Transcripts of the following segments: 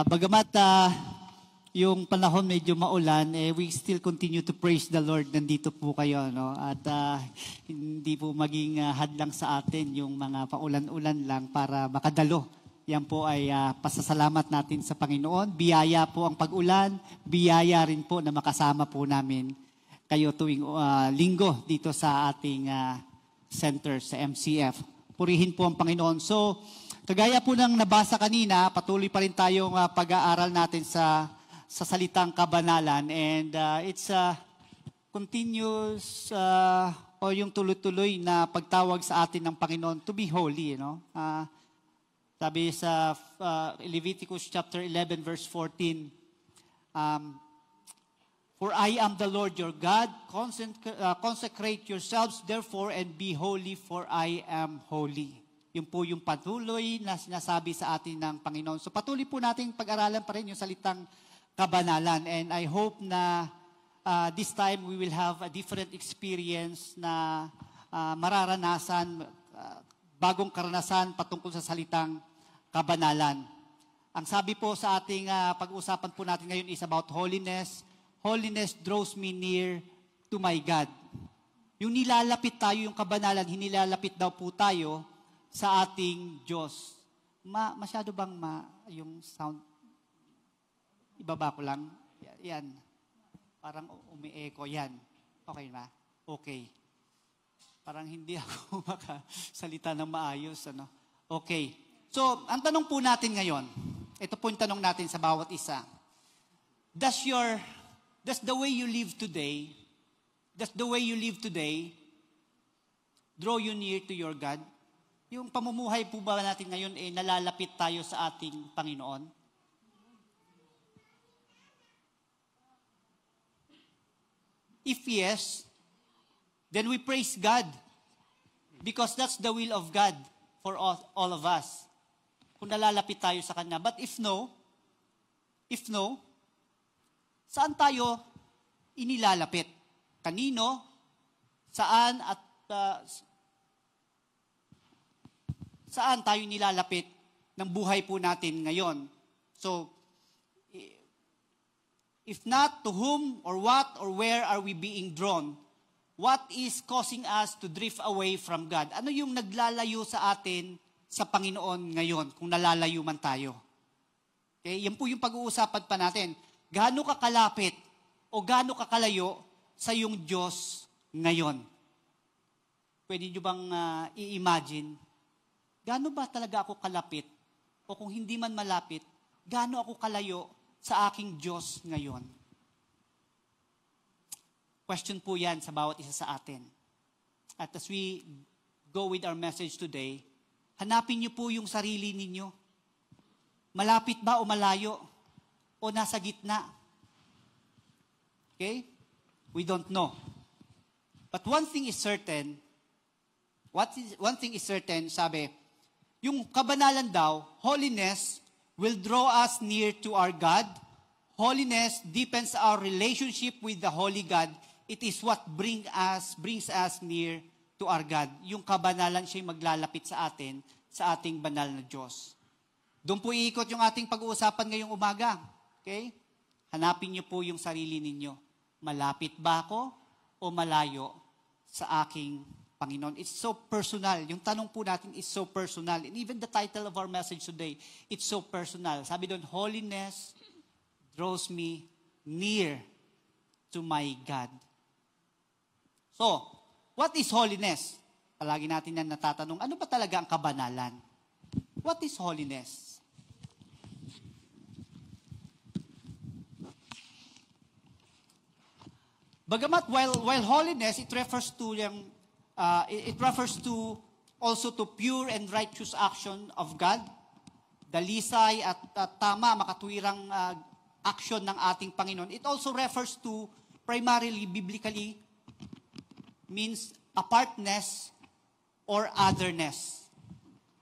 Bagamat yung panahon medyo maulan, we still continue to praise the Lord. Nandito po kayo, no? At hindi po maging hadlang sa atin yung mga paulan-ulan lang para makadalo. Yan po ay pasasalamat natin sa Panginoon. Biyaya po ang pag-ulan, biyaya rin po na makasama po namin kayo tuwing linggo dito sa ating center sa MCF. Purihin po ang Panginoon. So, kagaya po ng nabasa kanina, patuloy pa rin tayong pag-aaral natin sa salitang kabanalan, and it's a continuous o yung tuloy-tuloy na pagtawag sa atin ng Panginoon to be holy, no? Sabi sa Leviticus chapter 11 verse 14, for I am the Lord your God, consecrate yourselves therefore and be holy, for I am holy. Yun po yung patuloy na sinasabi sa atin ng Panginoon. So patuloy po nating pag-aralan pa rin yung salitang kabanalan. And I hope na this time we will have a different experience na mararanasan, bagong karanasan patungkol sa salitang kabanalan. Ang sabi po sa ating pag-usapan po natin ngayon is about holiness. Holiness draws me near to my God. Yung nilalapit tayo, yung kabanalan, hinilalapit daw po tayo sa ating Diyos. Masyado bang yung sound? Ibaba ko lang. Yan. Parang umi-echo. Yan. Okay ba? Okay. Parang hindi ako makasalita ng maayos. Ano? Okay. So, ang tanong po natin ngayon, ito po yung tanong natin sa bawat isa. Does the way you live today draw you near to your God? Yung pamumuhay po ba natin ngayon nalalapit tayo sa ating Panginoon? If yes, then we praise God because that's the will of God for all of us. Kung nalalapit tayo sa Kanya. But if no, saan tayo inilalapit? Kanino? Saan at saan tayo nilalapit ng buhay po natin ngayon? So, if not, to whom or what or where are we being drawn? What is causing us to drift away from God? Ano yung naglalayo sa atin sa Panginoon ngayon kung nalalayo man tayo? Okay? Yan po yung pag-uusapan pa natin. Gaano kakalapit o gaano kakalayo sa iyong Diyos ngayon? Pwede nyo bang i-imagine? Gaano ba talaga ako kalapit? O kung hindi man malapit, gaano ako kalayo sa aking Diyos ngayon? Question po yan sa bawat isa sa atin. At as we go with our message today, hanapin niyo po yung sarili ninyo. Malapit ba o malayo? O nasa gitna? Okay? We don't know. But one thing is certain, sabi, yung kabanalan daw, holiness will draw us near to our God. Holiness deepens our relationship with the Holy God. It is what brings us near to our God. Yung kabanalan siya'y maglalapit sa atin, sa ating banal na Diyos. Doon po iikot yung ating pag-uusapan ngayong umaga. Okay? Hanapin niyo po yung sarili ninyo. Malapit ba ako o malayo sa aking Panginoon? It's so personal. Yung tanong po natin is so personal. And even the title of our message today, it's so personal. Sabi doon, holiness draws me near to my God. So, what is holiness? Palagi natin yan natatanong, ano ba talaga ang kabanalan? What is holiness? Bagamat while holiness, it refers to also to pure and righteous action of God, dalisay at tama, makatuwirang action ng ating Panginoon. It also refers to, primarily, biblically, means apartness or otherness.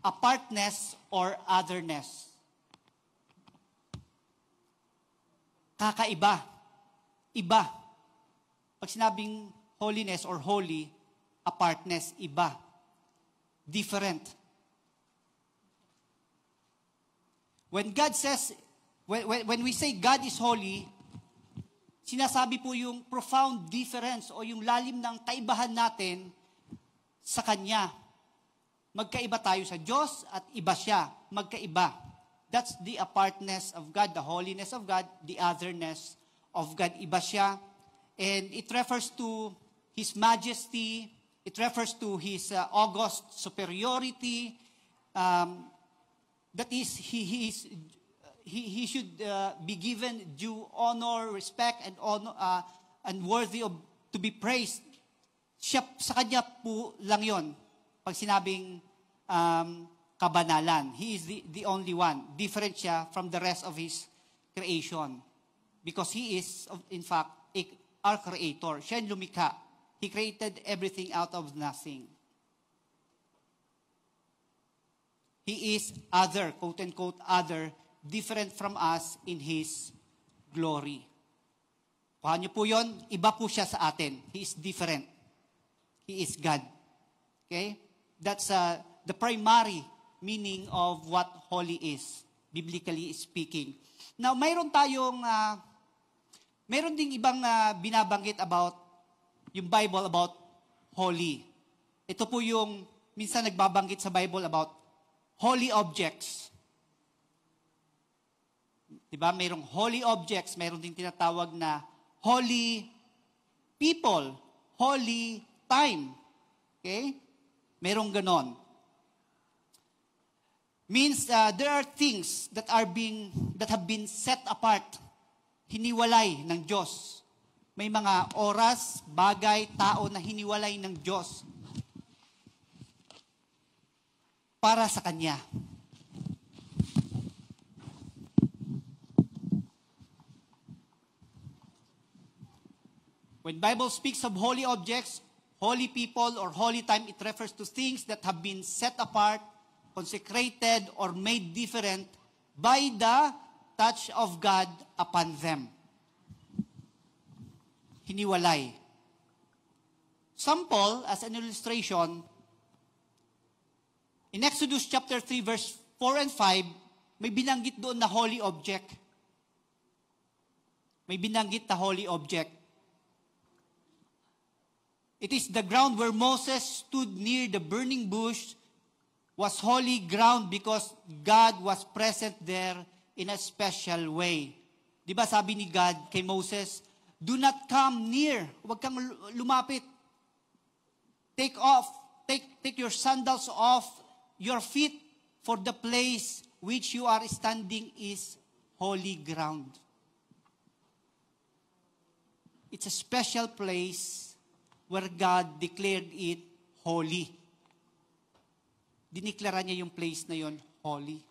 Apartness or otherness. Kakaiba. Iba. Pag sinabing holiness or holy, apartness, iba. Different. When God says When we say God is holy, sinasabi po yung profound difference o yung lalim ng kaibahan natin sa Kanya. Magkaiba tayo sa Diyos at iba siya. Magkaiba. That's the apartness of God, the holiness of God, the otherness of God. Iba siya. And it refers to His majesty. It refers to His august superiority. That is, He should be given due honor, respect, and worthy of to be praised. Siya, sa Kanya po lang yon. Pag sinabing kabanalan, He is the only one. Different siya from the rest of His creation. Because He is, in fact, our Creator. Siya yung lumikha. He created everything out of nothing. He is other, quote-unquote other, different from us in His glory. Kuha niyo po yun, iba po siya sa atin. He is different. He is God. Okay? That's the primary meaning of what holy is, biblically speaking. Now, mayroon ding ibang binabanggit about yung Bible about holy. Ito po yung minsan nagbabanggit sa Bible about holy objects. Diba? Mayroong holy objects, mayroon ding tinatawag na holy people, holy time. Okay? Merong ganon. Means there are things that have been set apart, hiniwalay ng Diyos. May mga oras, bagay, tao na hiniwalay ng Diyos para sa Kanya. When Bible speaks of holy objects, holy people, or holy time, it refers to things that have been set apart, consecrated, or made different by the touch of God upon them. Hiniwalay. Sample, as an illustration, in Exodus chapter 3, verse 4 and 5, may binanggit doon na holy object. May binanggit na holy object. It is the ground where Moses stood near the burning bush was holy ground because God was present there in a special way. Di ba sabi ni God kay Moses, do not come near. Huwag kang lumapit. Take your sandals off your feet, for the place which you are standing is holy ground. It's a special place where God declared it holy. Diniklara niya yung place na yon holy.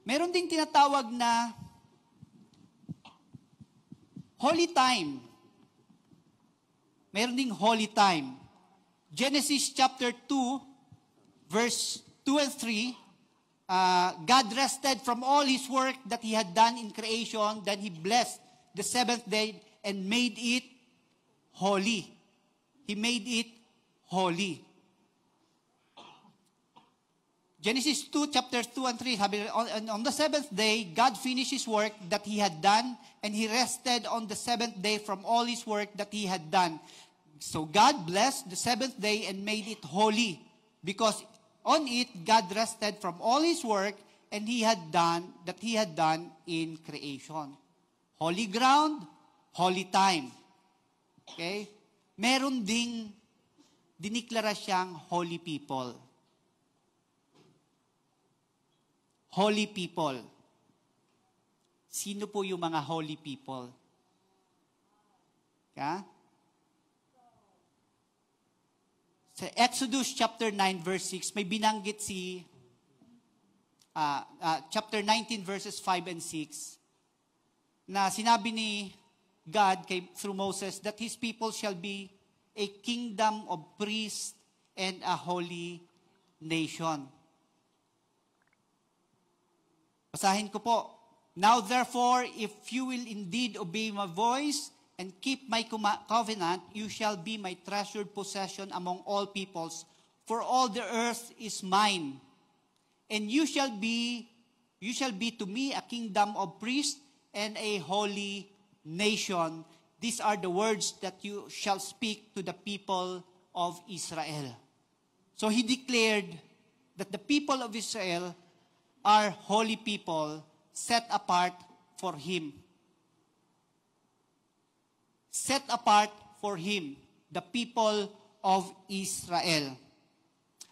Meron ding tinatawag na holy time. Meron ding holy time. Genesis chapter 2, verse 2 and 3, God rested from all His work that He had done in creation. Then He blessed the seventh day and made it holy. He made it holy. Genesis 2, chapter 2 and 3, on the seventh day, God finished His work that He had done, and He rested on the seventh day from all His work that He had done. So God blessed the seventh day and made it holy, because on it God rested from all His work and He had done in creation. Holy ground, holy time. Okay? Meron ding diniklara siyang holy people. Holy people. Sino po yung mga holy people? Okay? Sa Exodus chapter 9 verse 6, may binanggit si chapter 19 verses 5 and 6 na sinabi ni God through Moses that His people shall be a kingdom of priests and a holy nation. Basahin ko po. Now therefore, if you will indeed obey my voice and keep my covenant, you shall be my treasured possession among all peoples, for all the earth is mine. And you shall be You shall be to me a kingdom of priests and a holy nation. These are the words that you shall speak to the people of Israel. So he declared that the people of Israel are holy people set apart for him. Set apart for him, the people of Israel.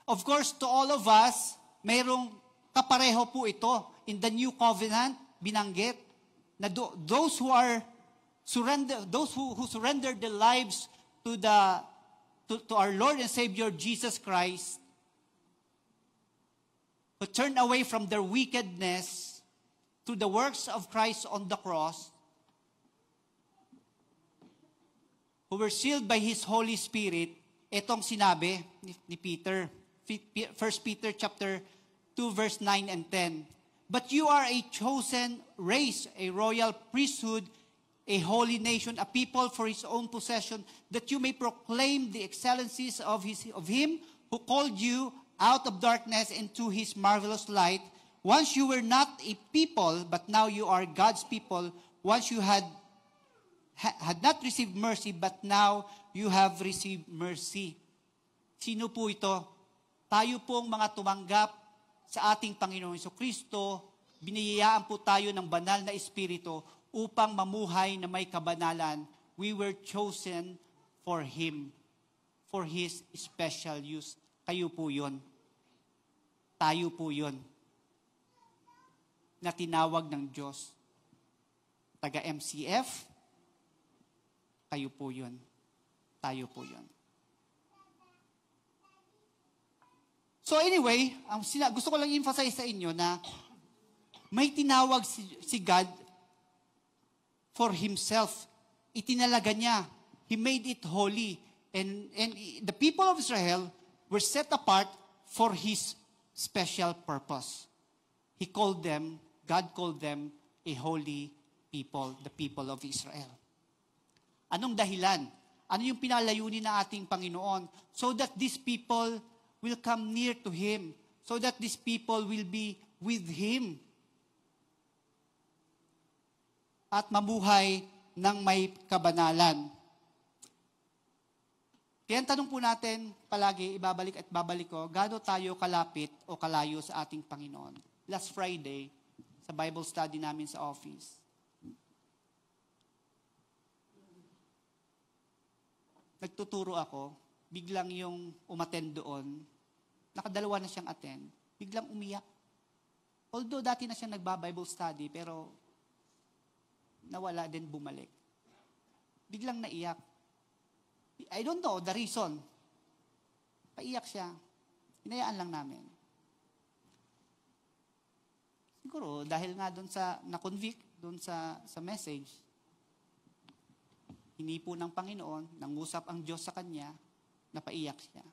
Of course, to all of us, mayroong kapareho po ito. In the new covenant, binanggit na those who surrendered their lives to our Lord and Savior Jesus Christ, who turned away from their wickedness to the works of Christ on the cross, who were sealed by His Holy Spirit, etong sinabi ni Peter, 1 Peter chapter 2 verse 9 and 10. But you are a chosen race, a royal priesthood, a holy nation, a people for His own possession, that you may proclaim the excellencies of Him who called you out of darkness into His marvelous light. Once you were not a people, but now you are God's people. Once you had not received mercy, but now you have received mercy. Sino po ito? Tayo pong mga tumanggap sa ating Panginoong Jesucristo, biniyayaan po tayo ng banal na Espiritu upang mamuhay na may kabanalan. We were chosen for Him, for His special use. Kayo po yun. Tayo po yun. Na tinawag ng Diyos. Taga-MCF, kayo po yun. Tayo po yun. So anyway, gusto ko lang emphasize sa inyo na may tinawag si God for Himself. Itinalaga niya. He made it holy. And the people of Israel were set apart for His special purpose. God called them a holy people, the people of Israel. Anong dahilan? Ano yung pinalayunin ng ating Panginoon? So that these people will come near to Him. So that these people will be with Him. At mamuhay ng may kabanalan. Kaya ang tanong po natin palagi, ibabalik at babalik ko, gaano tayo kalapit o kalayo sa ating Panginoon? Last Friday, sa Bible study namin sa office, nagtuturo ako, biglang yung umattend doon, nakadalawa na siyang attend, biglang umiyak. Although dati na siyang nagba-Bible study, pero nawala din bumalik. Biglang naiyak. I don't know the reason. Paiyak siya. Hinayaan lang namin. Siguro, dahil nga doon sa, na-convict, doon sa message, hinipo ng Panginoon, nangusap ang Diyos sa kanya, napaiyak siya.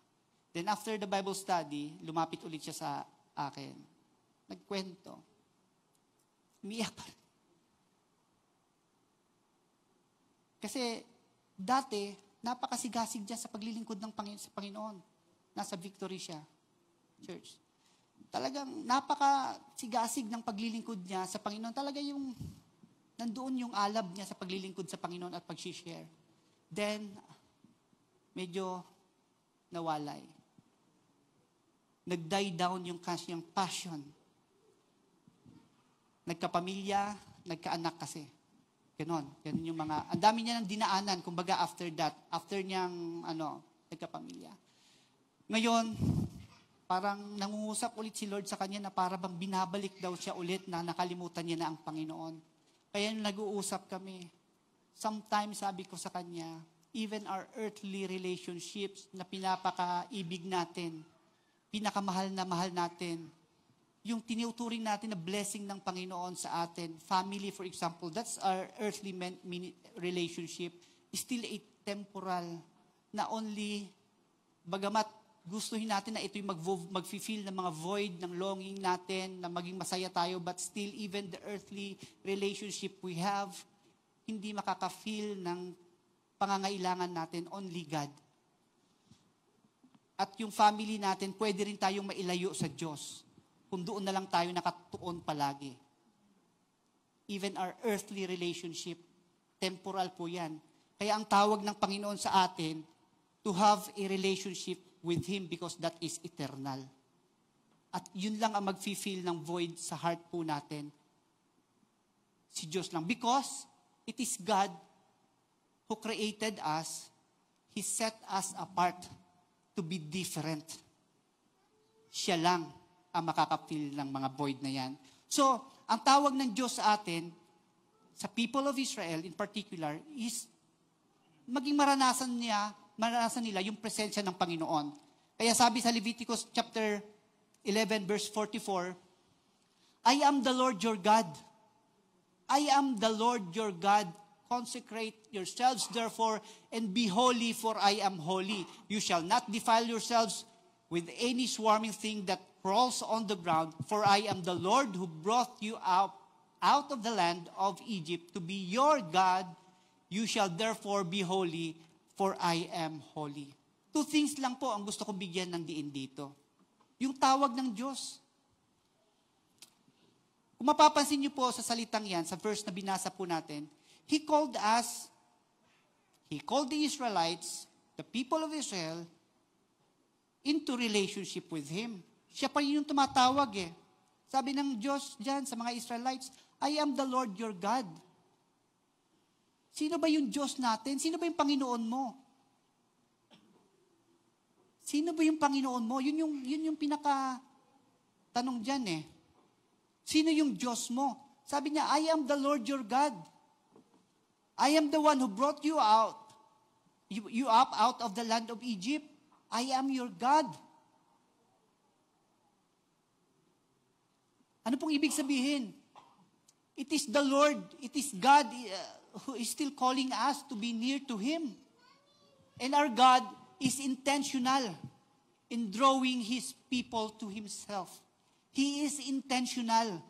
Then after the Bible study, lumapit ulit siya sa akin. Nagkwento. Umiyak pa rin. Kasi dati, napakasigasig niya sa paglilingkod ng sa Panginoon. Nasa Victory siya, church. Talagang napakasigasig ng paglilingkod niya sa Panginoon. Talaga yung, nandoon yung alab niya sa paglilingkod sa Panginoon at pag-share. Then, medyo nawalay. Nag-die down yung kanyang passion. Nagkapamilya, nagkaanak kasi. Ganon yung mga, ang dami niya ng dinaanan, kumbaga after that, after niyang, nagkapamilya. Ngayon, parang nangungusap ulit si Lord sa kanya na para bang binabalik daw siya ulit na nakalimutan niya na ang Panginoon. Kaya nag-uusap kami. Sometimes sabi ko sa kanya, even our earthly relationships na pinapakaibig natin, pinakamahal na mahal natin, yung tinuturing natin na blessing ng Panginoon sa atin, family for example, that's our earthly relationship, is still a temporal na only, bagamat gustuhin natin na ito'y mag-feel ng mga void, ng longing natin, na maging masaya tayo, but still even the earthly relationship we have, hindi makaka-feel ng pangangailangan natin, only God. At yung family natin, pwede rin tayong mailayo sa Diyos. kung doon na lang tayo nakatuon palagi. Even our earthly relationship, temporal po yan. Kaya ang tawag ng Panginoon sa atin, to have a relationship with Him because that is eternal. At yun lang ang mag-feel ng void sa heart po natin. Si Diyos lang. Because it is God who created us, He set us apart to be different. Siya lang ang makaka-feel ng mga void na yan. So, ang tawag ng Diyos sa atin, sa people of Israel in particular, is maging maranasan nila yung presensya ng Panginoon. Kaya sabi sa Leviticus chapter 11 verse 44, I am the Lord your God. I am the Lord your God. Consecrate yourselves therefore and be holy, for I am holy. You shall not defile yourselves with any swarming thing that crawls on the ground, for I am the Lord who brought you out of the land of Egypt to be your God. You shall therefore be holy, for I am holy. 2 things lang po ang gusto kong bigyan ng diin dito. Yung tawag ng Diyos. Kung mapapansin niyo po sa salitang yan, sa verse na binasa po natin, He called the Israelites, the people of Israel, into relationship with Him. Siya pa yung tumatawag eh. Sabi ng Diyos dyan sa mga Israelites, I am the Lord your God. Sino ba yung Diyos natin? Sino ba yung Panginoon mo? Sino ba yung Panginoon mo? Yun yung pinaka tanong dyan eh. Sino yung Diyos mo? Sabi niya, I am the Lord your God. I am the one who brought you up out of the land of Egypt. I am your God. Ano pong ibig sabihin? It is the Lord, it is God who is still calling us to be near to Him. And our God is intentional in drawing His people to Himself. He is intentional.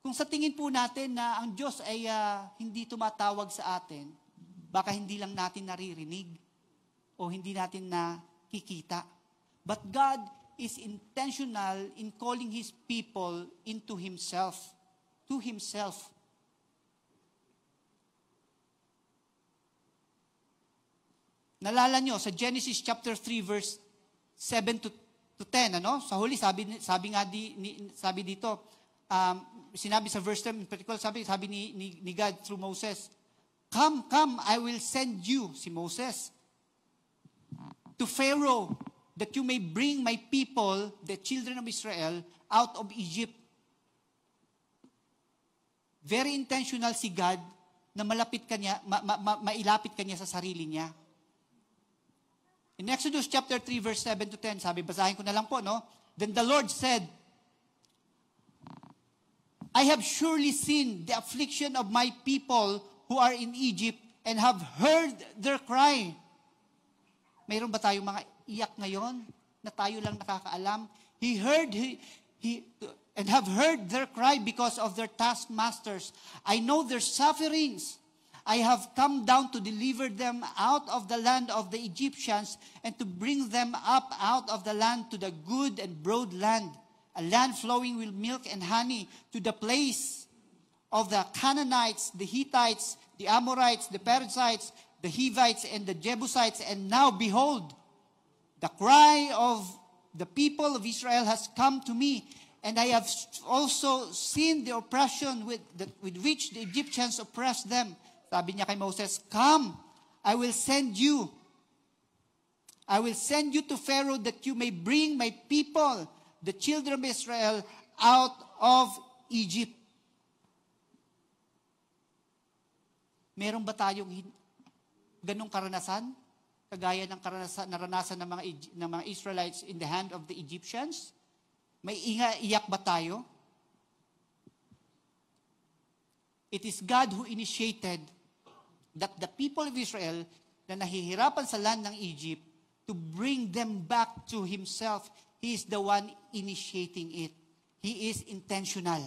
Kung sa tingin po natin na ang Diyos ay hindi tumatawag sa atin, baka hindi lang natin naririnig o hindi natin nakikita. But God is intentional in calling His people into Himself, to Himself. Nalala nyo, sa Genesis chapter 3 verse 7 to 10, ano? Sa huli, sabi dito, sinabi sa verse 10, in particular, sabi ni God through Moses, Come, I will send you, si Moses, to Pharaoh, that you may bring my people, the children of Israel, out of Egypt. Very intentional si God na mailapit kanya sa sarili niya. In Exodus chapter 3 verse 7 to 10, basahin ko na lang po, no? Then the Lord said, I have surely seen the affliction of my people who are in Egypt and have heard their cry. Mayroon ba tayong mga iyak ngayon na tayo lang nakakaalam? And have heard their cry because of their taskmasters. I know their sufferings. I have come down to deliver them out of the land of the Egyptians and to bring them up out of the land to the good and broad land, a land flowing with milk and honey, to the place of the Canaanites, the Hittites, the Amorites, the Perizzites, the Hivites, and the Jebusites. And now, behold, the cry of the people of Israel has come to me, and I have also seen the oppression with which the Egyptians oppressed them. Sabi niya kay Moses, Come, I will send you. I will send you to Pharaoh that you may bring my people, the children of Israel, out of Egypt. Meron ba tayong ganong karanasan? Kagaya ng naranasan ng mga Israelites in the hand of the Egyptians? May iyak ba tayo? It is God who initiated that the people of Israel na nahihirapan sa land ng Egypt to bring them back to Himself. He is the one initiating it. He is intentional.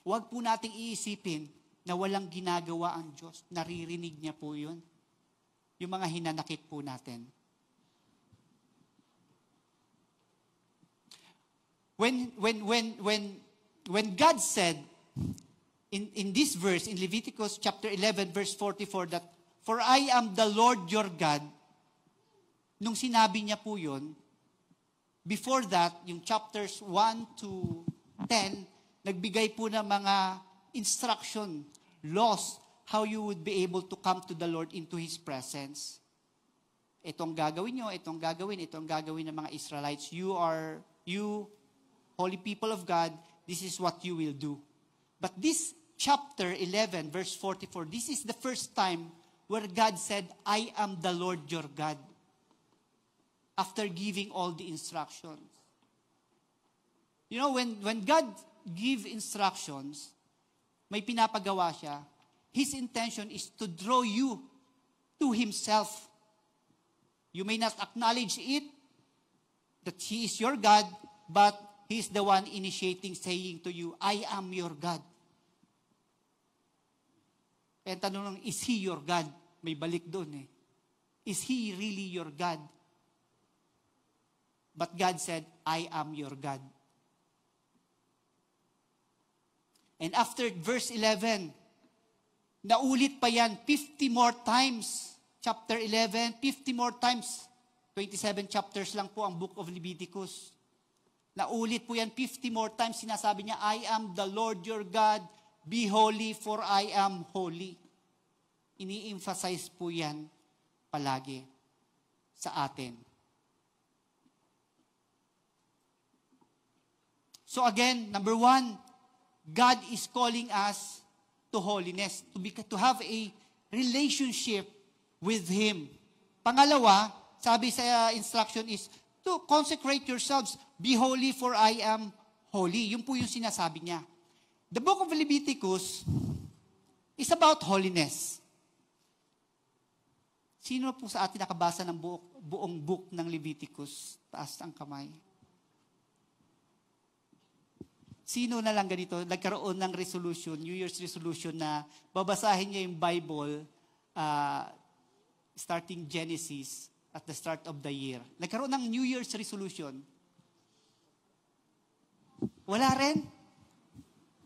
Huwag po nating iisipin na walang ginagawa ang Diyos. Naririnig niya po yun. Yung mga hinanakit po natin. When God said in this verse, in Leviticus chapter 11, verse 44, that, "For I am the Lord your God," nung sinabi niya po yun, before that, yung chapters 1 to 10, nagbigay po ng mga instruction, laws, how you would be able to come to the Lord into His presence. Itong gagawin nyo, itong gagawin ng mga Israelites. You, holy people of God, this is what you will do. But this chapter 11, verse 44, this is the first time where God said, "I am the Lord your God," after giving all the instructions. You know, when God gives instructions, may pinapagawa siya. His intention is to draw you to Himself. You may not acknowledge it, that He is your God, but He is the one initiating, saying to you, "I am your God." Kaya tanong lang, is He your God? May balik doon eh. Is He really your God? But God said, "I am your God." And after verse 11, naulit pa yan 50 more times. Chapter 11, 50 more times. 27 chapters lang po ang book of Leviticus. Naulit po yan 50 more times. Sinasabi niya, "I am the Lord your God. Be holy, for I am holy." Ini-emphasize po yan palagi sa atin. So again, number 1, God is calling us to holiness, to have a relationship with Him. Pangalawa, sabi sa instruction is, to consecrate yourselves, be holy for I am holy. Yun po yung sinasabi niya. The book of Leviticus is about holiness. Sino po sa atin nakabasa ng buong book ng Leviticus? Taas ang kamay. Sino na lang ganito, nagkaroon ng resolution, New Year's resolution, na babasahin niya yung Bible starting Genesis at the start of the year. Nagkaroon ng New Year's resolution. Wala rin.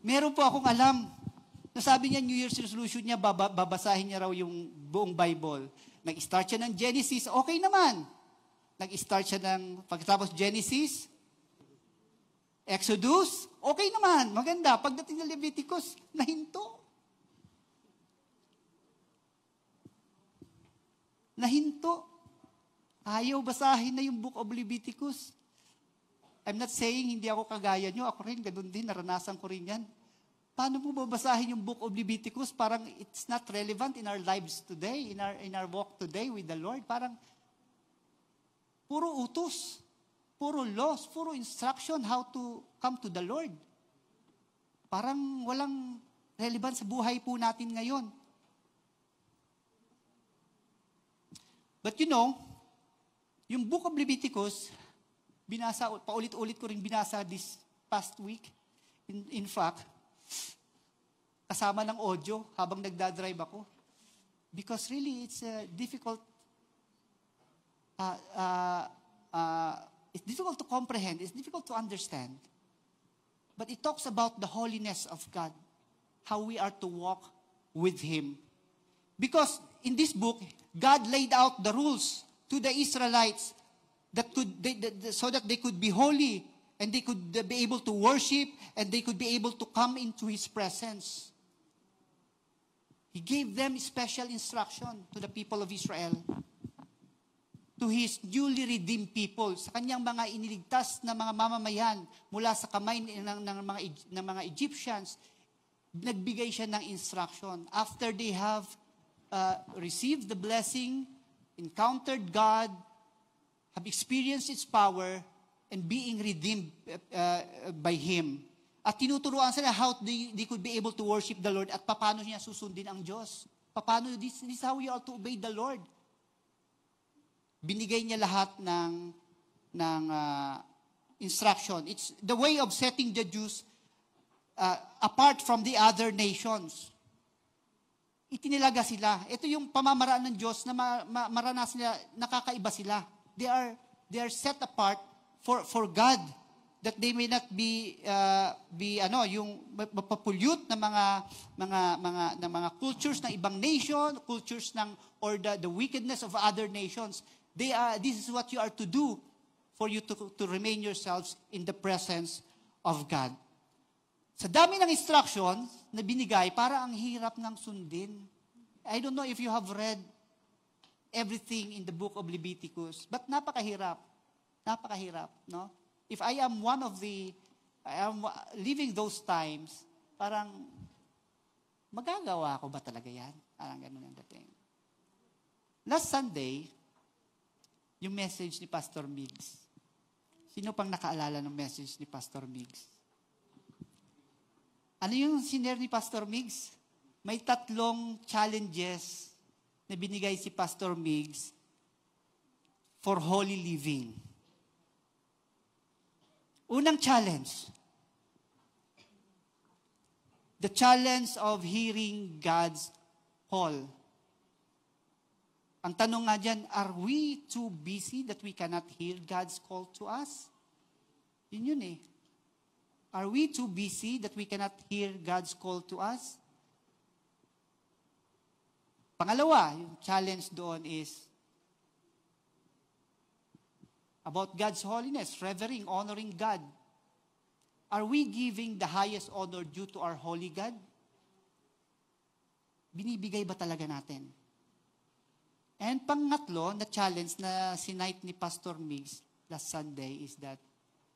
Meron po akong alam. Nasabi niya New Year's resolution niya, babasahin niya raw yung buong Bible. Nag-start siya ng Genesis, okay naman. Nag-start siya ng, pagkatapos Genesis, Exodus, okay naman, maganda. Pagdating ng Leviticus, nahinto. Ayaw basahin na yung book of Leviticus. I'm not saying hindi ako kagaya nyo. Ako rin, ganun din. Naranasan ko rin yan. Paano mo babasahin yung book of Leviticus? Parang it's not relevant in our lives today, in our walk today with the Lord. Parang puro utos, puro laws, puro instruction how to come to the Lord. Parang walang relevant sa buhay po natin ngayon. But you know, yung book of Leviticus, paulit-ulit ko rin binasa this past week. In fact, kasama ng audio habang nagdadrive ako. Because really, it's difficult to comprehend. It's difficult to understand. But it talks about the holiness of God, how we are to walk with Him. Because in this book, God laid out the rules to the Israelites so that they could be holy and they could be able to worship and they could be able to come into His presence. He gave them special instruction to the people of Israel, to His newly redeemed people, sa kanyang mga iniligtas na mga mamamayan mula sa kamay ng mga Egyptians. Nagbigay siya ng instruction. After they have received the blessing, encountered God, have experienced its power, and being redeemed by Him. At tinuturuan sila how they could be able to worship the Lord at paano niya susundin ang Diyos. This is how we ought to obey the Lord. Binigay niya lahat ng instruction. It's the way of setting the Jews apart from the other nations. Itinilaga sila. Ito yung pamamaraan ng Diyos na maranasan nila, nakakaiba sila. They are set apart for God that they may not be yung mapapollute ng mga cultures ng ibang nation, cultures ng or the wickedness of other nations. This is what you are to do for you to remain yourselves in the presence of God. Sa dami ng instructions na binigay, para ang hirap ng sundin. I don't know if you have read everything in the book of Leviticus, but napakahirap. Napakahirap, no? If I am living those times, parang magagawa ko ba talaga yan? Parang ganun ang dating. Last Sunday, yung message ni Pastor Migs. Sino pang nakaalala ng message ni Pastor Migs? Ano yung sinare ni Pastor Migs? May 3 challenges na binigay si Pastor Migs for holy living. Unang challenge, the challenge of hearing God's call. Ang tanong nga dyan, are we too busy that we cannot hear God's call to us? Yun eh. Are we too busy that we cannot hear God's call to us? Pangalawa, yung challenge doon is about God's holiness, revering, honoring God. Are we giving the highest honor due to our holy God? Binibigay ba talaga natin? And pangatlo na challenge na sinight ni Pastor Migs last Sunday is that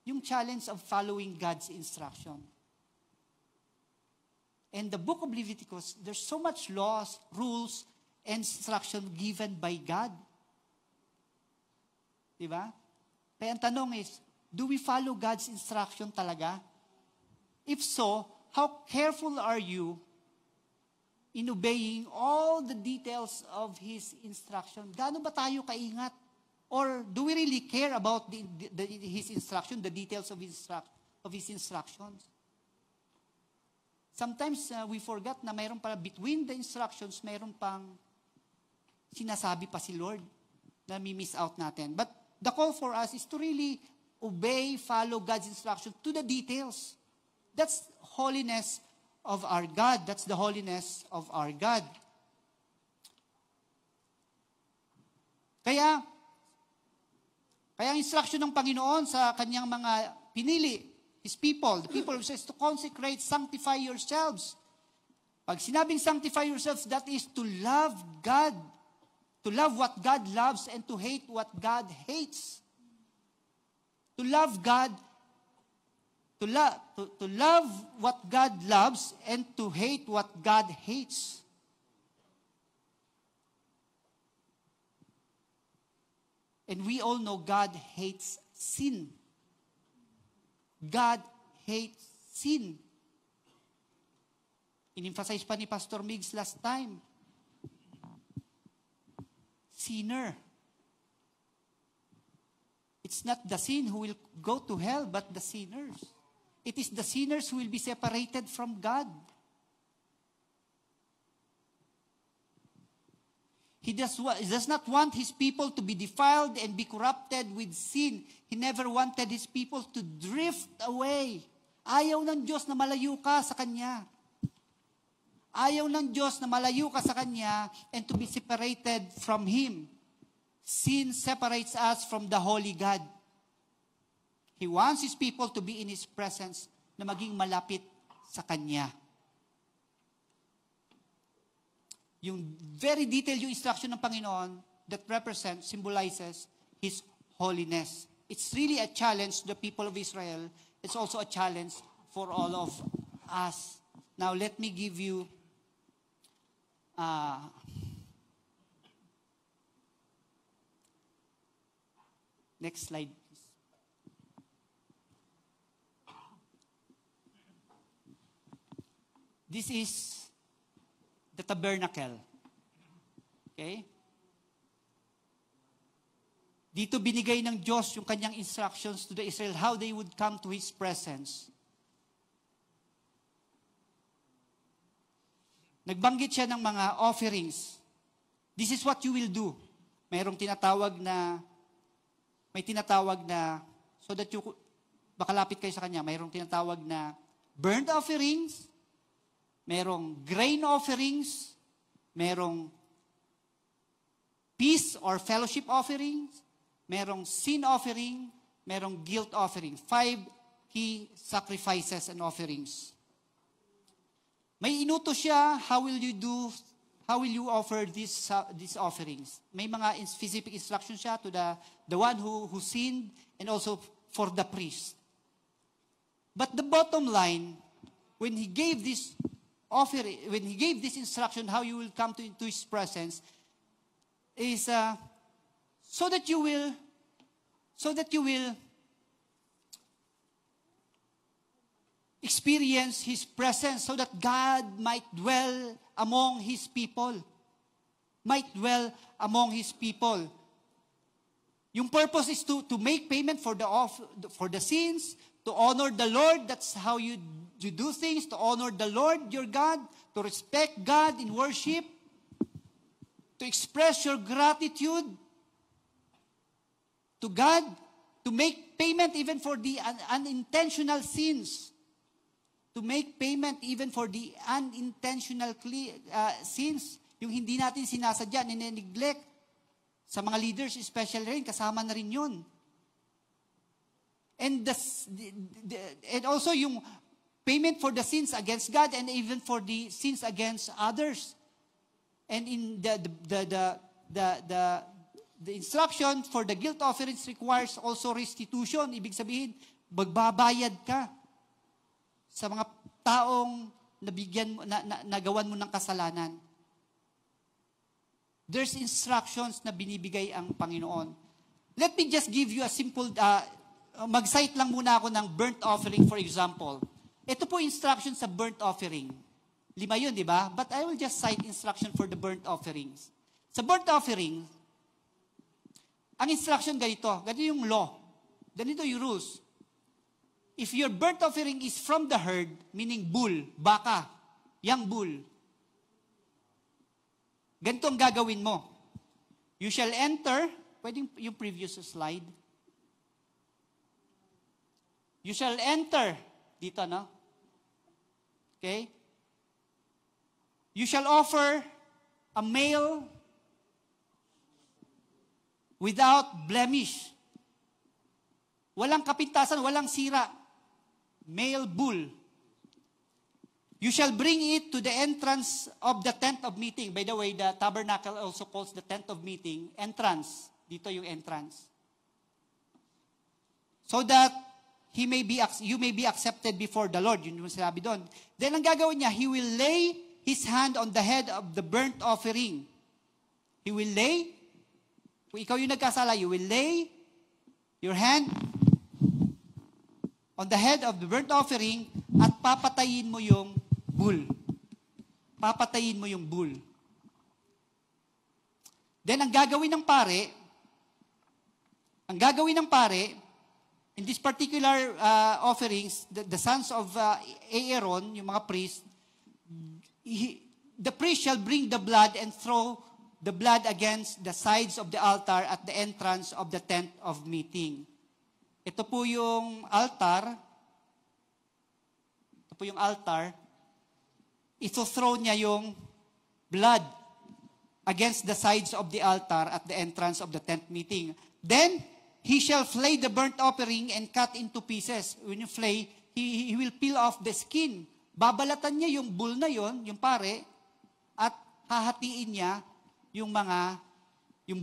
yung challenge of following God's instruction. In the book of Leviticus, there's so much laws, rules, and instruction given by God. Diba? Kaya ang tanong is, do we follow God's instruction talaga? If so, how careful are you in obeying all the details of His instruction? Gaano ba tayo kaingat? Or do we really care about His instruction, the details of His instructions? Sometimes we forgot na mayroon pala between the instructions, mayroon pang sinasabi pa si Lord na mi-miss out natin. But the call for us is to really obey, follow God's instruction to the details. That's holiness of our God. That's the holiness of our God. Kaya ang instruction ng Panginoon sa kanyang mga pinili, His people, the people who says to consecrate, sanctify yourselves. Pag sinabing sanctify yourselves, that is to love God. To love what God loves and to hate what God hates. To love God, to love what God loves and to hate what God hates. And we all know God hates sin. God hates sin. In-emphasize pa ni Pastor Migs last time. Sinner. It's not the sin who will go to hell, but the sinners. It is the sinners who will be separated from God. He does not want His people to be defiled and be corrupted with sin. He never wanted His people to drift away. Ayaw ng Diyos na malayo ka sa Kanya. Ayaw ng Diyos na malayo ka sa Kanya and to be separated from Him. Sin separates us from the Holy God. He wants His people to be in His presence, na maging malapit sa Kanya. Yung very detailed yung instruction ng Panginoon that symbolizes His holiness. It's really a challenge to the people of Israel. It's also a challenge for all of us. Now, let me give you next slide, please. This is the tabernacle. Okay? Dito binigay ng Diyos yung kanyang instructions to the Israel how they would come to His presence. Nagbanggit siya ng mga offerings. This is what you will do. May tinatawag na so that makalapit kayo sa kanya, mayroong tinatawag na burnt offerings, mayroong grain offerings, mayroong peace or fellowship offerings, mayroong sin offering, mayroong guilt offering. 5 key sacrifices and offerings. May inutos siya, how will you offer these offerings? May mga specific instructions siya to the one who sinned and also for the priest. But the bottom line, when he gave this offering, when he gave this instruction, how you will come into his presence, is so that you will experience his presence, so that God might dwell among his people. Might dwell among his people. Yung purpose is to make payment for the sins, to honor the Lord. That's how you do things, to honor the Lord your God, to respect God in worship, to express your gratitude to God, to make payment even for the unintentional sins. To make payment even for the unintentional sins, yung hindi natin sinasadya, nine-neglect. Sa mga leaders, especially rin, kasama na rin yun. And also yung payment for the sins against God and even for the sins against others. And in the instruction for the guilt offerings requires also restitution. Ibig sabihin, magbabayad ka sa mga taong nagawan mo ng kasalanan. There's instructions na binibigay ang Panginoon. Let me just give you a simple, mag-cite lang muna ako ng burnt offering, for example. Ito po instruction sa burnt offering. 5 yun, di ba? But I will just cite instruction for the burnt offerings. Sa burnt offering, ang instruction ganito yung law. Ganito yung rules. If your burnt offering is from the herd, meaning bull, baka, young bull, ganito ang gagawin mo. You shall enter, pwedeng yung previous slide. You shall enter, dito, no? Okay? You shall offer a male without blemish. Walang kapintasan, walang sira. Male bull. You shall bring it to the entrance of the tent of meeting. By the way, the tabernacle also calls the tent of meeting entrance. Dito yung entrance. So that you may be accepted before the Lord. Yun yung sinabi doon. Then ang gagawin niya, he will lay his hand on the head of the burnt offering. He will lay, kung ikaw yung nagkasala, you will lay your hand on the head of the burnt offering at papatayin mo yung bull. Papatayin mo yung bull. Then, ang gagawin ng pare, in this particular offerings, the sons of Aaron, yung mga priest, the priest shall bring the blood and throw the blood against the sides of the altar at the entrance of the tent of meeting. Ito po yung altar. Ito-throw niya yung blood against the sides of the altar at the entrance of the tent meeting. Then, he shall flay the burnt offering and cut into pieces. When you flay, he will peel off the skin. Babalatan niya yung bull na yon, yung pare, at hahatiin niya yung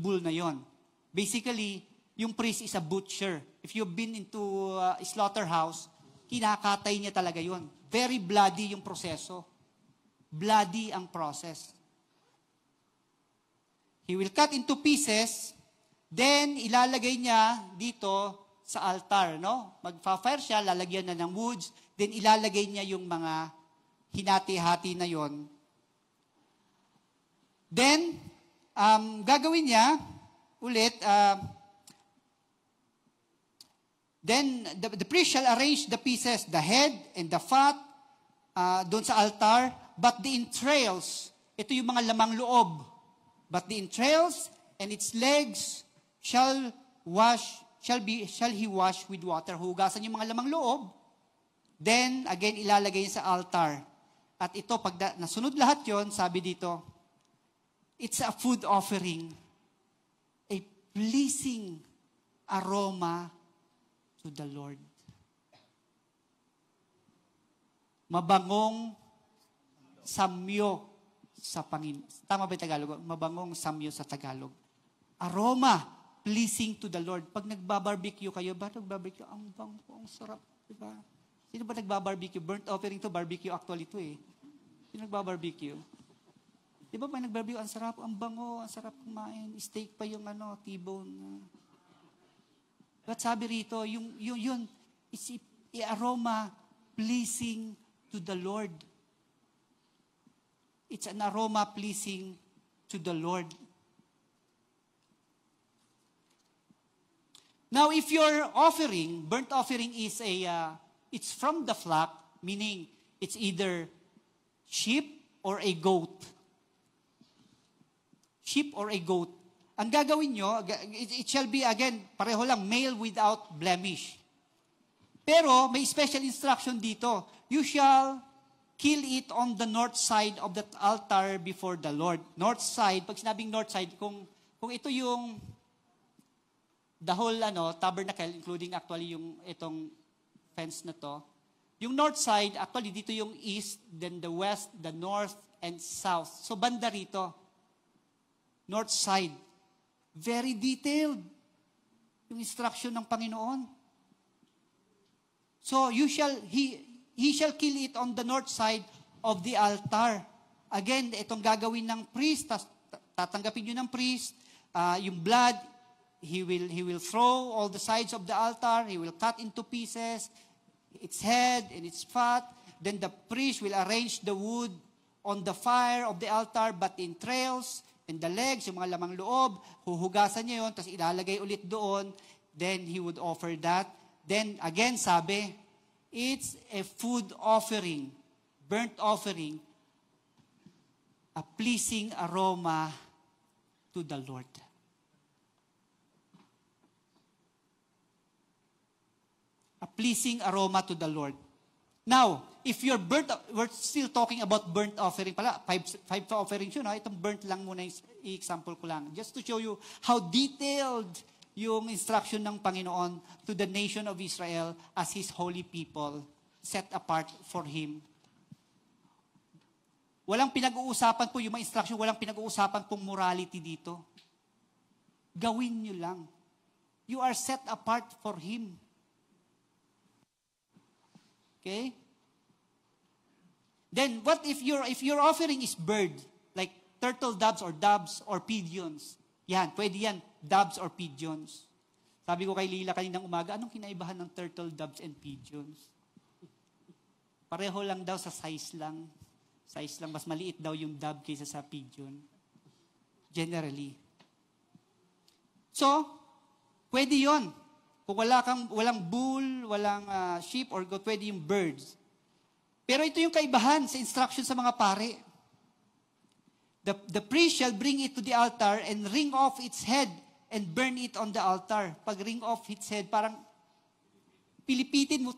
bull na yon. Basically, yung priest is a butcher. If you've been into a slaughterhouse, kinakatay niya talaga yon. Very bloody yung proseso. Bloody ang process. He will cut into pieces, then ilalagay niya dito sa altar, no? Magfa-fire siya, lalagyan na ng woods, then ilalagay niya yung mga hinati-hati na yon. Then, gagawin niya ulit, then the priest shall arrange the pieces, the head and the fat, doon sa altar, but the entrails, ito yung mga lamang loob, but the entrails and its legs shall wash shall he wash with water. Hugasan yung mga lamang loob. Then, again, ilalagay sa altar. At ito, pag nasunod lahat yon, sabi dito, it's a food offering, a pleasing aroma to the Lord. Mabangong samyo sa Panginoon. Tama ba yung Tagalog? Mabangong samyo sa Tagalog. Aroma, pleasing to the Lord. Pag nagbabarbecue kayo, ba nagbabarbecue? Ang bango, ang sarap. Diba? Sino ba nagbabarbecue? Burnt offering to, barbecue actually to eh. Sino nagbabarbecue? Di ba pag nagbarbecue, ang sarap, ang bango, ang sarap kumain. Steak pa yung T-bone. But sabi rito, yun is aroma pleasing to the Lord. It's an aroma pleasing to the Lord. Now, if your offering, burnt offering is it's from the flock, meaning it's either sheep or a goat. Sheep or a goat. Ang gagawin nyo, it shall be, again, pareho lang, male without blemish. Pero, may special instruction dito. You shall kill it on the north side of that altar before the Lord. North side, pag sinabing north side, kung ito yung the whole tabernacle, including actually yung itong fence na to, yung north side, actually dito yung east, then the west, the north, and south. So banda rito. North side. Very detailed. Yung instruction ng Panginoon. So he shall kill it on the north side of the altar. Again, itong gagawin ng priest, tatanggapin yun ng priest, yung blood, he will throw all the sides of the altar, he will cut into pieces, its head and its fat, then the priest will arrange the wood on the fire of the altar, but the entrails and the legs, yung mga lamang loob, huhugasan niya yun, tapos ilalagay ulit doon, then he would offer that. Then again, sabi, it's a food offering, burnt offering, a pleasing aroma to the Lord. A pleasing aroma to the Lord. Now, if you're we're still talking about burnt offering pala, five offerings yun, itong burnt lang muna yung i-example ko lang. Just to show you how detailed yung instruction ng Panginoon to the nation of Israel as His holy people, set apart for Him. Walang pinag-uusapan po yung mga instruction, walang pinag-uusapan pong morality dito. Gawin nyo lang. You are set apart for Him. Okay? Then, what if your offering is bird, like turtle doves or pigeons? Yan, pwede yan, doves or pigeons. Sabi ko kay Lila kaninang umaga, anong kinaibahan ng turtle, doves, and pigeons? Pareho lang daw sa size lang. Size lang, mas maliit daw yung dove kaysa sa pigeon. Generally. So, pwede yon. Kung walang bull, walang sheep or goat, pwede yung birds. Pero ito yung kaibahan sa instruction sa mga pare. The priest shall bring it to the altar and wring off its head and burn it on the altar. Pag wring off its head, parang pilipitin mo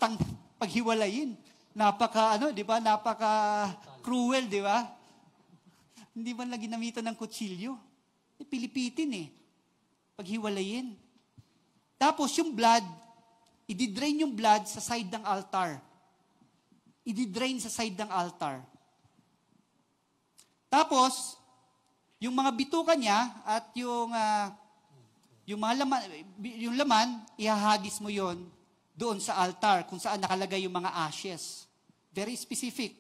paghiwalayin. Di ba? Napaka-cruel, di ba? Hindi man lang ginamitan ng kutsilyo. Pilipitin paghiwalayin. Tapos yung blood, i-drain yung blood sa side ng altar. I-drain sa side ng altar. Tapos, yung mga bituka niya at yung laman, ihahagis mo yon doon sa altar kung saan nakalagay yung mga ashes. Very specific.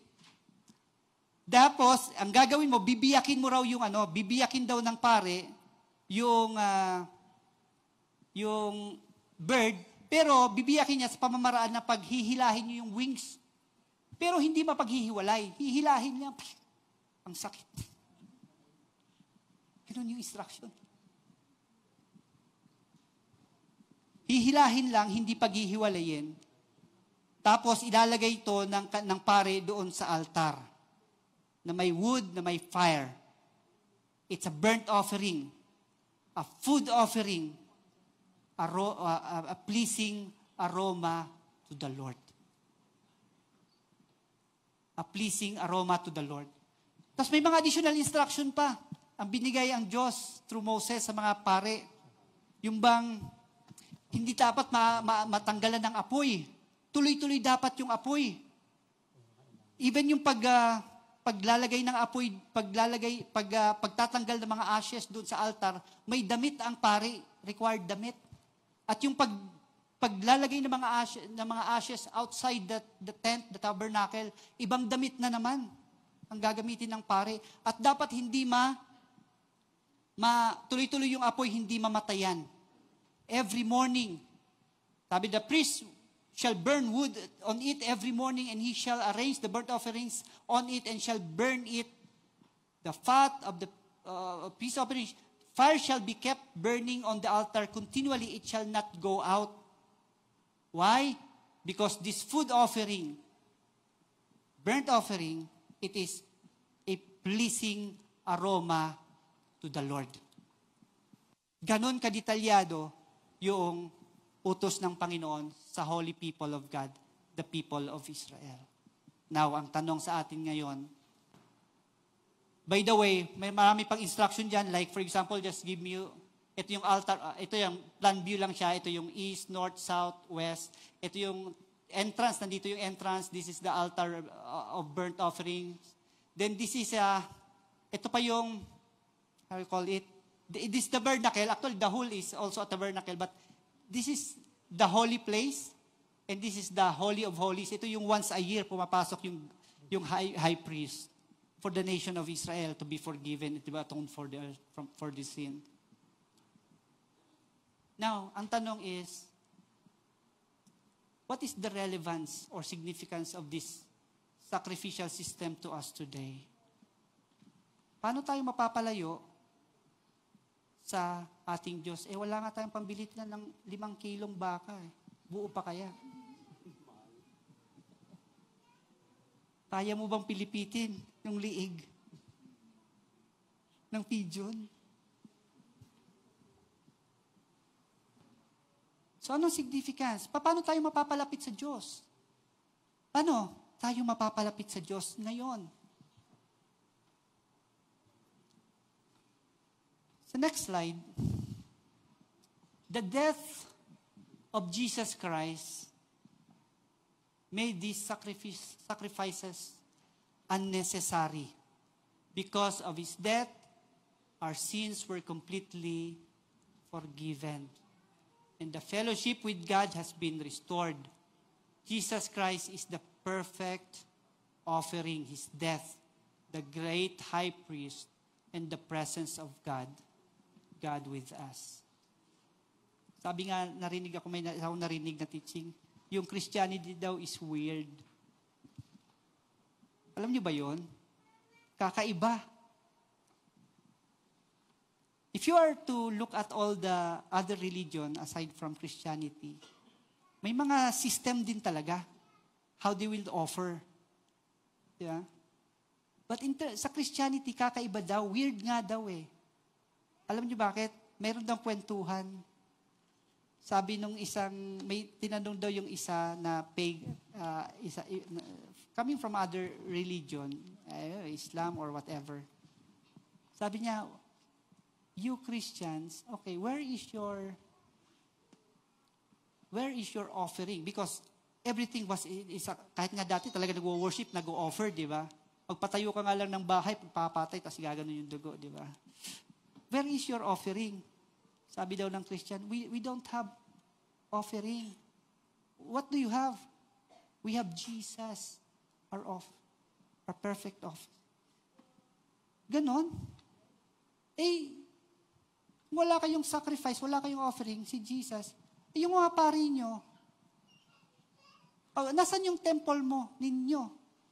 Tapos, ang gagawin mo, bibiyakin mo raw bibiyakin daw ng pare yung bird, pero bibiyakin niya sa pamamaraan na paghihilahin niyo yung wings. Pero hindi mapaghihiwalay. Hihilahin niya. Ang sakit. Ganun yung instruction. Hihilahin lang, hindi paghihiwalayin. Tapos ilalagay ito ng pare doon sa altar. Na may wood, na may fire. It's a burnt offering. A food offering. A a pleasing aroma to the Lord. A pleasing aroma to the Lord. Tapos may mga additional instruction pa. Ang binigay ang Diyos through Moses sa mga pare. Yung bang hindi dapat matanggalan ng apoy. Tuloy-tuloy dapat yung apoy. Even yung paglalagay ng apoy, pagtatanggal ng mga ashes doon sa altar, may damit ang pare, required damit. At yung paglalagay ng mga ashes outside the tent, the tabernacle, ibang damit na naman ang gagamitin ng pare. At dapat hindi tuloy-tuloy yung apoy, hindi mamatayan. Every morning, sabi, the priest shall burn wood on it every morning, and he shall arrange the burnt offerings on it, and shall burn it. The fat of the peace offering, fire shall be kept burning on the altar continually, it shall not go out. Why? Because this food offering, burnt offering, it is a pleasing aroma to the Lord. Ganon kadetalyado yung utos ng Panginoon sa holy people of God, the people of Israel. Now, ang tanong sa atin ngayon, by the way, may marami pang instruction dyan, like for example, just give me, ito yung altar, ito yung plan view lang siya, ito yung east, north, south, west, ito yung entrance, nandito yung entrance, this is the altar of burnt offerings. Then this is, ito pa yung, how you call it, this tabernacle, actually the whole is also a tabernacle, but this is the holy place, and this is the Holy of Holies. Ito yung once a year pumapasok yung high priest for the nation of Israel to be forgiven and to be atoned for the sin. Now, ang tanong is, what is the relevance or significance of this sacrificial system to us today? Paano tayo mapapalayo sa ating Diyos? Wala nga tayong pambili na ng 5 kilong baka. Buo pa kaya? Kaya mo bang pilipitin yung liig ng pigeon? So, anong significance? Paano tayo mapapalapit sa Diyos? Paano tayo mapapalapit sa Diyos ngayon? Sa next slide, the death of Jesus Christ made these sacrifices unnecessary. Because of His death, our sins were completely forgiven. And the fellowship with God has been restored. Jesus Christ is the perfect offering, His death, the great high priest, and the presence of God with us. Sabi nga, may narinig na teaching, yung Christianity daw is weird. Alam niyo ba yun? Kakaiba. If you are to look at all the other religion aside from Christianity, may mga system din talaga how they will offer. Yeah? But sa Christianity, kakaiba daw, weird nga daw eh. Alam niyo bakit? Meron daw kwentuhan. Sabi nung may tinanong daw yung isa na coming from other religion, Islam or whatever. Sabi niya, you Christians, okay, where is your offering? Because everything kahit nga dati talaga nag-worship, nag-offer, di ba? Pagpatayo ka nga lang ng bahay, pagpapatay, tapos gaganon yung dugo, di ba? Where is your offering? Sabi daw ng Christian, we don't have offering. What do you have? We have Jesus, our perfect offering. Ganon. Wala kayong sacrifice, wala kayong offering, si Jesus. Yung mga pari nyo, nasan yung temple ninyo?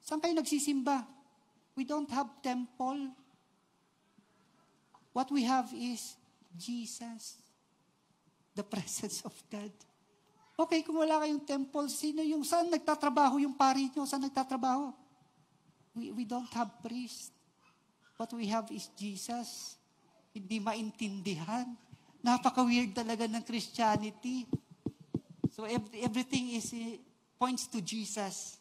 Saan kayo nagsisimba? We don't have temple. What we have is Jesus, the presence of God. Okay, kung wala kayong temple, saan nagtatrabaho yung pari nyo? Saan nagtatrabaho? We don't have priest. What we have is Jesus. Hindi maintindihan. Napaka-weird talaga ng Christianity. So everything points to Jesus.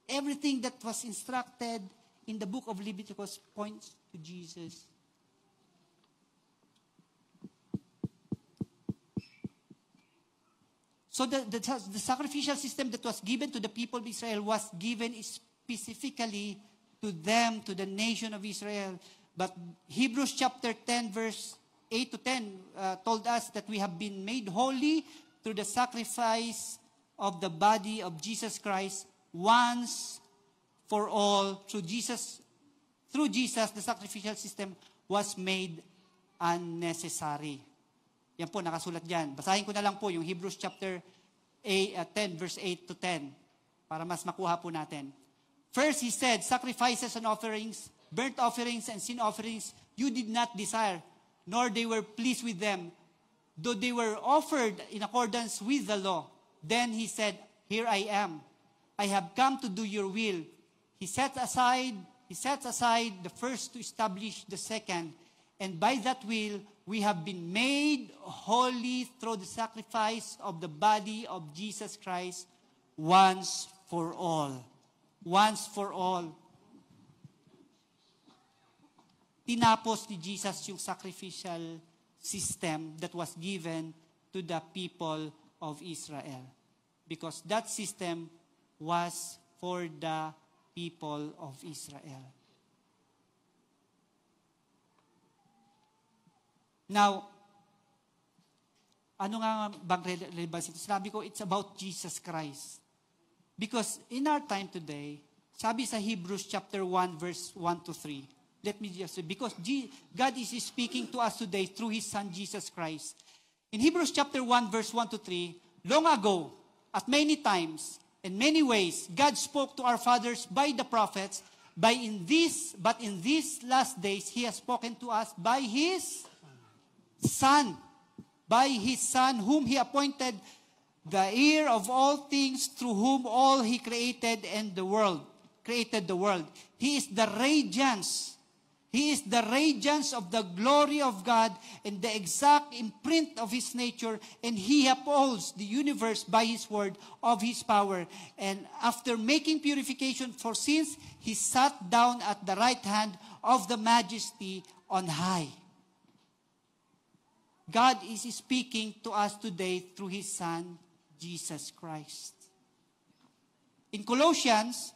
Everything that was instructed in the book of Leviticus points to Jesus. So the sacrificial system that was given to the people of Israel was given specifically to them, to the nation of Israel. But Hebrews chapter 10, verse 8 to 10 told us that we have been made holy through the sacrifice of the body of Jesus Christ once for all. Through Jesus, the sacrificial system was made unnecessary. Yan po, nakasulat dyan. Basahin ko na lang po yung Hebrews chapter 10, verse 8 to 10, para mas makuha po natin. First, he said, sacrifices and offerings, burnt offerings and sin offerings, you did not desire, nor they were pleased with them, though they were offered in accordance with the law. Then he said, here I am. I have come to do your will. He sets aside the first to establish the second, and by that will, we have been made holy through the sacrifice of the body of Jesus Christ once for all. Once for all. Tinapos ni Jesus yung sacrificial system that was given to the people of Israel. Because that system was for the people of Israel. Now, ano nga bang relevance ito? Sabi ko, it's about Jesus Christ. Because in our time today, sabi sa Hebrews chapter 1, verse 1 to 3, let me just say, because God is speaking to us today through His Son, Jesus Christ. In Hebrews chapter 1, verse 1 to 3, long ago, at many times, in many ways, God spoke to our fathers by the prophets, but in these last days, He has spoken to us by His Son, whom He appointed the heir of all things, through whom all He created the world. He is the radiance. He is the radiance of the glory of God and the exact imprint of His nature, and He upholds the universe by His word of His power. And after making purification for sins, He sat down at the right hand of the Majesty on high. God is speaking to us today through His Son, Jesus Christ. In Colossians,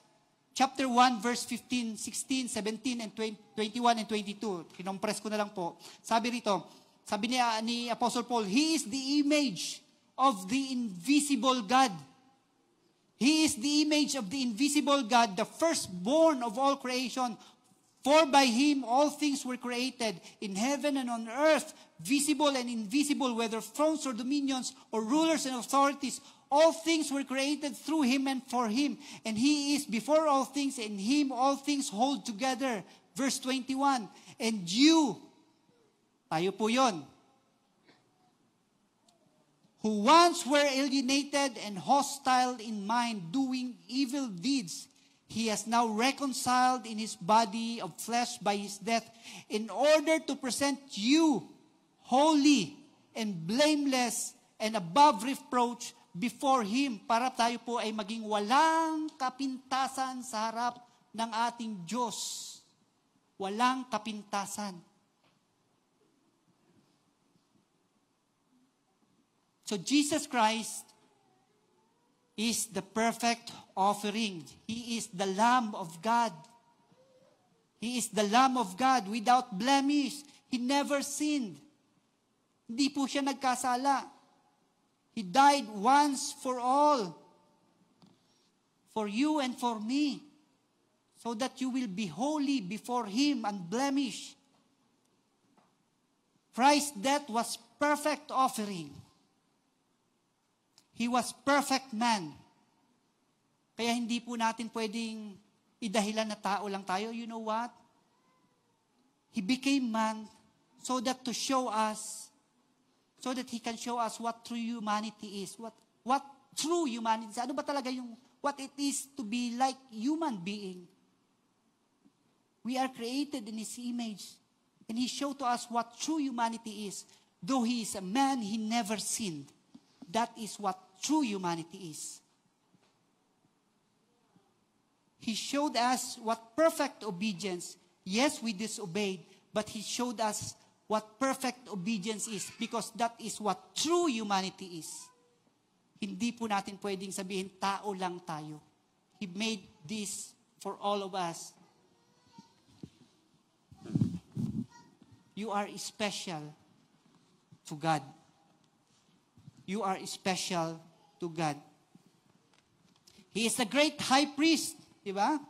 chapter 1, verse 15, 16, 17, and 21 and 22, kinompress ko na lang po. Sabi rito, sabi ni Apostle Paul, He is the image of the invisible God. He is the image of the invisible God, the firstborn of all creation. For by Him all things were created, in heaven and on earth, visible and invisible, whether thrones or dominions or rulers and authorities. All things were created through Him and for Him. And He is before all things, and in Him all things hold together. Verse 21, and you, tayo po yun, who once were alienated and hostile in mind, doing evil deeds, He has now reconciled in His body of flesh by His death, in order to present you holy and blameless and above reproach before Him, para tayo po ay maging walang kapintasan sa harap ng ating Diyos. Walang kapintasan. So Jesus Christ is the perfect offering. He is the Lamb of God. He is the Lamb of God without blemish. He never sinned. Hindi po siya nagkasala. He died once for all. For you and for me. So that you will be holy before Him and blemish. Christ's death was perfect offering. He was perfect man. Kaya hindi po natin pwedeng idahilan na tao lang tayo. You know what? He became man so that to show us, so that He can show us what true humanity is. What true humanity is. Ano ba talaga yung, what it is to be like human being. We are created in His image. And He showed to us what true humanity is. Though he is a man, he never sinned. That is what true humanity is. He showed us what perfect obedience. Yes, we disobeyed, but he showed us what perfect obedience is because that is what true humanity is. Hindi po natin pwedeng sabihin, tao lang tayo. He made this for all of us. You are special to God. You are special to God. He is the great high priest, di ba?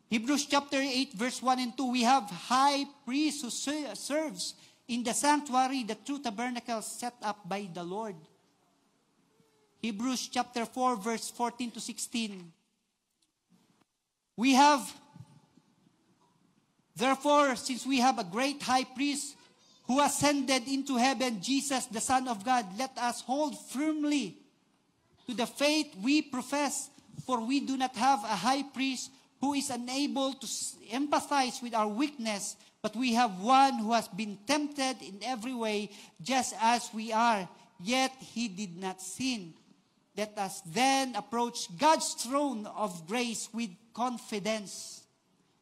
Hebrews chapter 8, verse 1 and 2, we have high priest who serves in the sanctuary, the true tabernacle set up by the Lord. Hebrews chapter 4, verse 14 to 16. We have, therefore, since we have a great high priest who ascended into heaven, Jesus, the Son of God, let us hold firmly to the faith we profess, for we do not have a high priest who is unable to empathize with our weakness, but we have one who has been tempted in every way, just as we are, yet he did not sin. Let us then approach God's throne of grace with confidence,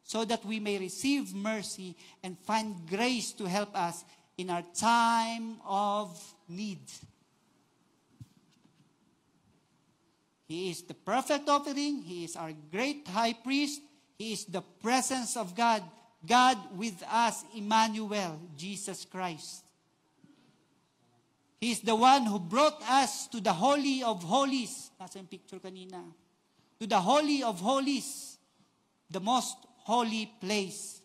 so that we may receive mercy and find grace to help us in our time of need. He is the perfect offering. He is our great high priest. He is the presence of God. God with us, Emmanuel, Jesus Christ. He is the one who brought us to the Holy of Holies. Nasa yung picture kanina. To the Holy of Holies. The most holy place.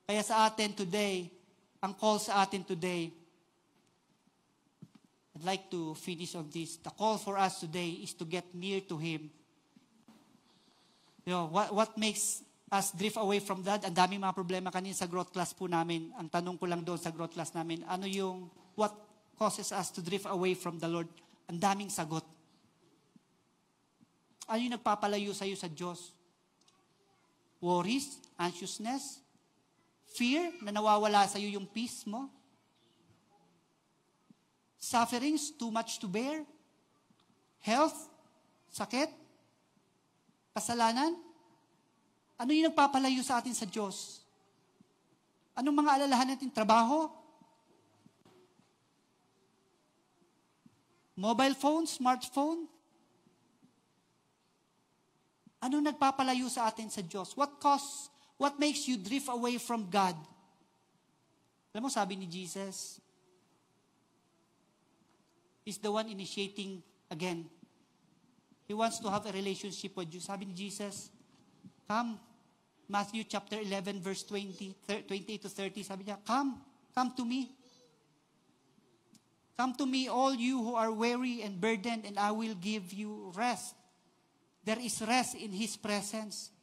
Kaya sa atin today, ang call sa atin today, I'd like to finish on this. The call for us today is to get near to Him. You know, what makes us drift away from that? Ang daming mga problema kanina sa growth class po namin. Ang tanong ko lang doon sa growth class namin, ano yung, what causes us to drift away from the Lord? Ang daming sagot. Ano yung nagpapalayo sa'yo sa Diyos? Worries, anxiousness, fear na nawawala sa'yo yung peace mo? Sufferings, too much to bear? Health, sakit, kasalanan? Ano yung nagpapalayo sa atin sa Diyos? Anong mga alalahan natin? Trabaho? Mobile phone, smartphone? Ano nagpapalayo sa atin sa Diyos? What makes you drift away from God? Alam mo, sabi ni Jesus, He's the one initiating again. He wants to have a relationship with you. Sabi ni Jesus, come. Matthew chapter 11, verse 28 to 30, sabi niya, come to me. Come to me, all you who are weary and burdened, and I will give you rest. There is rest in His presence.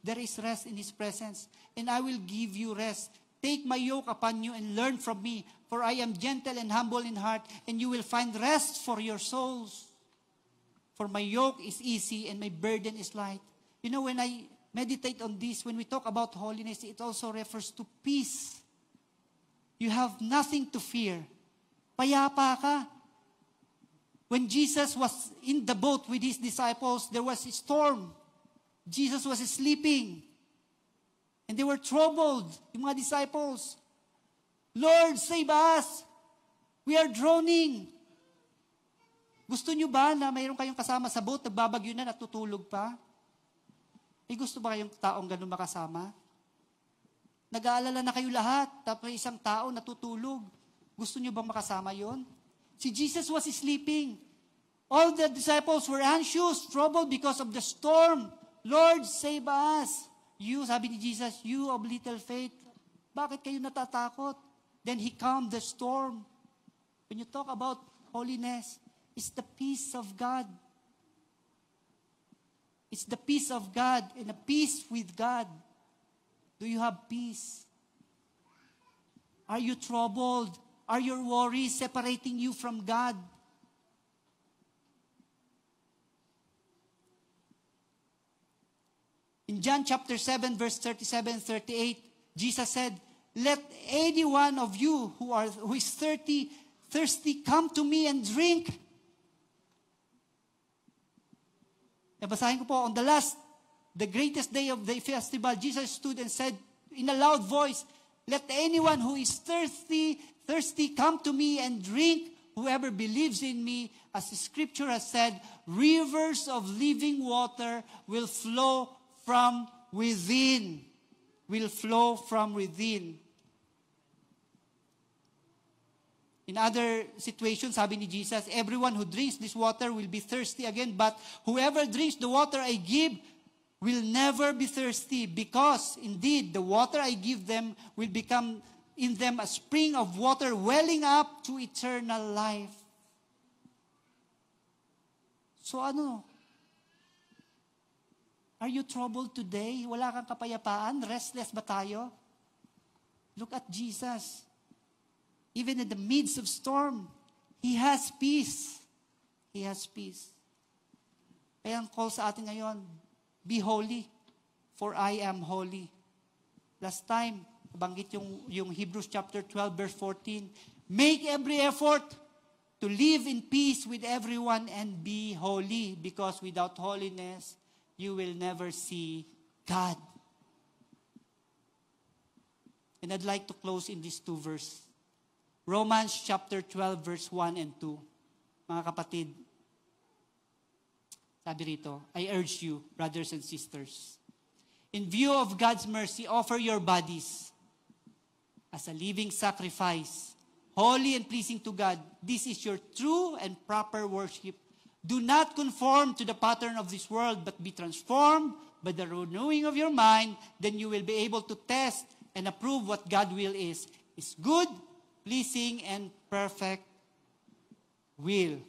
There is rest in His presence. And I will give you rest. Take my yoke upon you and learn from me, for I am gentle and humble in heart, and you will find rest for your souls. For my yoke is easy and my burden is light. You know, when I meditate on this, when we talk about holiness, it also refers to peace. You have nothing to fear. Payapa ka. When Jesus was in the boat with His disciples, there was a storm. Jesus was sleeping. And they were troubled, yung mga disciples. Lord, save us. We are drowning. Gusto nyo ba na mayroon kayong kasama sa boat, nagbabagyo na, natutulog pa? May gusto ba kayong taong ganun makasama? Nag-aalala na kayo lahat, tapos isang tao natutulog. Gusto nyo bang makasama yon? Si Jesus was sleeping. All the disciples were anxious, troubled because of the storm. Lord, save us. You, sabi ni Jesus, you of little faith, bakit kayo natatakot? Then He calmed the storm. When you talk about holiness, it's the peace of God. It's the peace of God and a peace with God. Do you have peace? Are you troubled? Are your worries separating you from God? In John chapter 7, verse 37-38, Jesus said, let any one of you who is thirsty come to me and drink. Nabasahin ko po, on the greatest day of the festival, Jesus stood and said in a loud voice, let anyone who is thirsty come to me and drink. Whoever believes in me, as the scripture has said, rivers of living water will flow from within. Will flow from within. In other situations, sabi ni Jesus, everyone who drinks this water will be thirsty again, but whoever drinks the water I give will never be thirsty, because indeed the water I give them will become in them a spring of water welling up to eternal life. So ano? Are you troubled today? Wala kang kapayapaan? Restless ba tayo? Look at Jesus. Even in the midst of storm, He has peace. He has peace. Kaya ang call sa atin ngayon, be holy, for I am holy. Last time, nabanggit yung Hebrews chapter 12, verse 14, make every effort to live in peace with everyone and be holy, because without holiness, you will never see God. And I'd like to close in these two verses. Romans chapter 12, verse 1 and 2. Mga kapatid, sabi rito, I urge you, brothers and sisters, in view of God's mercy, offer your bodies as a living sacrifice, holy and pleasing to God. This is your true and proper worship. Do not conform to the pattern of this world, but be transformed by the renewing of your mind. Then you will be able to test and approve what God's will is good, pleasing, and perfect will.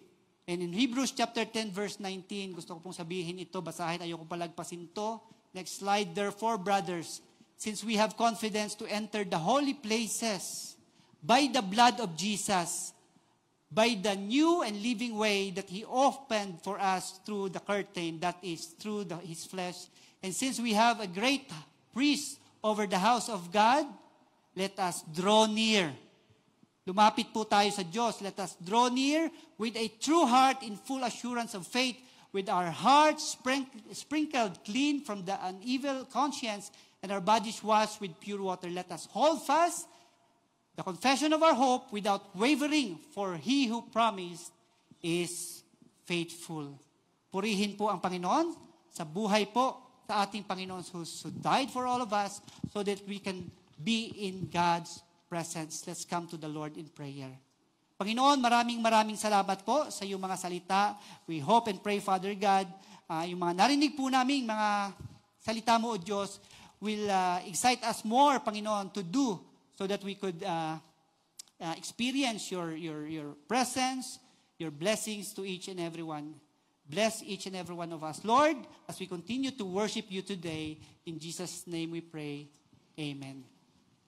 And in Hebrews chapter 10, verse 19, gusto ko pong sabihin ito, basahin, ayoko palagpasin to. Next slide. Therefore, brothers, since we have confidence to enter the holy places by the blood of Jesus, by the new and living way that He opened for us through the curtain, that is, through His flesh. And since we have a great priest over the house of God, let us draw near. Lumapit po tayo sa Diyos. Let us draw near with a true heart in full assurance of faith, with our hearts sprinkled clean from an evil conscience and our bodies washed with pure water. Let us hold fast the confession of our hope without wavering, for He who promised is faithful. Purihin po ang Panginoon sa buhay po sa ating Panginoon who died for all of us so that we can be in God's presence. Let's come to the Lord in prayer. Panginoon, maraming salamat po sa iyong mga salita. We hope and pray, Father God, yung mga narinig po namin, mga salita mo, O Diyos, will excite us more, Panginoon, to do so that we could experience your presence, your blessings to each and every one. Bless each and every one of us. Lord, as we continue to worship you today, in Jesus' name we pray. Amen.